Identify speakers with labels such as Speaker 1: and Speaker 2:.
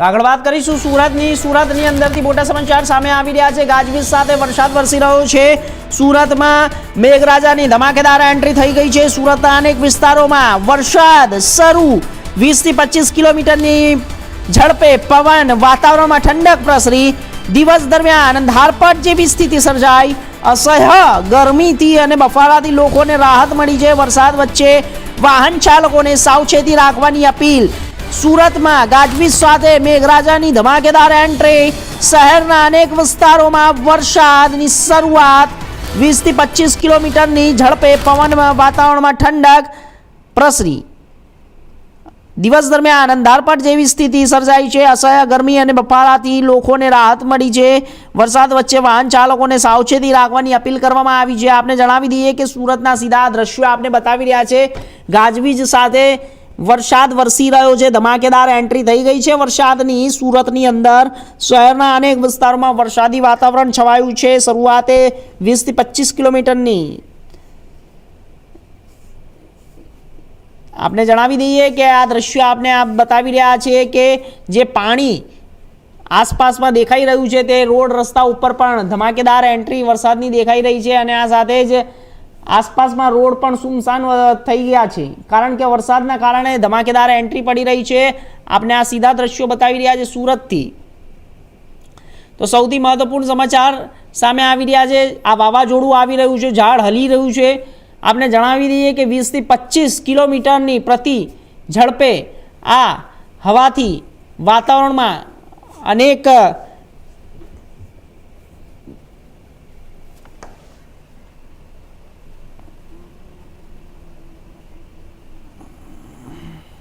Speaker 1: તો આગળ વાત કરીશું સુરતની અંદરથી મોટા સમાચાર સામે આવી રહ્યા છે। ગાજવીજ સાથે વરસાદ વરસી રહ્યો છે। સુરતમાં મેઘરાજાની ધમાકેદાર એન્ટ્રી થઈ ગઈ છે। સુરતના અનેક વિસ્તારોમાં વરસાદ શરૂ। 20 થી 25 કિલોમીટરની ઝડપે પવન। વાતાવરણમાં ઠંડક પ્રસરી। દિવસ દરમિયાન અંધારપટ જેવી સ્થિતિ સર્જાઈ। અસહ્ય ગરમીથી અને બફારાથી લોકોને રાહત મળી છે। વરસાદ વચ્ચે વાહન ચાલકોને સાવચેતી રાખવાની અપીલ। સુરતમાં ગાજવીજ સાથે મેઘરાજાની ધમાકેદાર એન્ટ્રી। શહેરના અનેક વિસ્તારોમાં વરસાદની શરૂઆત। 20 થી 25 કિલોમીટરની ઝડપે પવનમાં। વાતાવરણમાં ઠંડક પ્રસરી। દિવસ દરમિયાન અંધારપટ જેવી સ્થિતિ સર્જાઈ છે। અસહ્ય ગરમી અને બફારાથી લોકોને રાહત મળી છે। વરસાદ વચ્ચે વાહન ચાલકોને સાવચેતી રાખવાની અપીલ કરવામાં આવી છે। આપને જણાવી દઈએ કે સુરતના સીધા દ્રશ્યો આપને બતાવી રહ્યા છે। ગાજવીજ સાથે વરસાદ વરસી રહ્યો છે। ધમાકેદાર એન્ટ્રી થઈ ગઈ છે વરસાદની સુરતની અંદર। શહેરના અનેક વિસ્તારોમાં વરસાદી વાતાવરણ છવાયું છે। શરૂઆતે 20 થી 25 કિલોમીટરની। आपने जणावी दीए कि आ दृश्य आपने आप बतावी रह्या छे कि जे पाणी आसपासमां देखाई रह्युं छे ते रोड रस्ता उपर पण धमाकेदार एंट्री वरसादनी देखाई रही छे। अने आ साथे ज आसपासमां रोड पण सुनसान थई गया छे कारण के वरसादना कारणे धमाकेदार एंट्री पड़ी रही छे। आपने आ सीधा दृश्यो बतावी रह्या छे सूरतथी। तो सौथी महत्वपूर्ण समाचार सामे आवी रह्या छे। आ वावाझोडुं आवी रह्युं छे, झाड हली रह्युं छे। आपने जणावी दीए कि 20 થી 25 કિલોમીટરની પ્રતિ ઝડપે આ હવાથી વાતાવરણમાં અનેક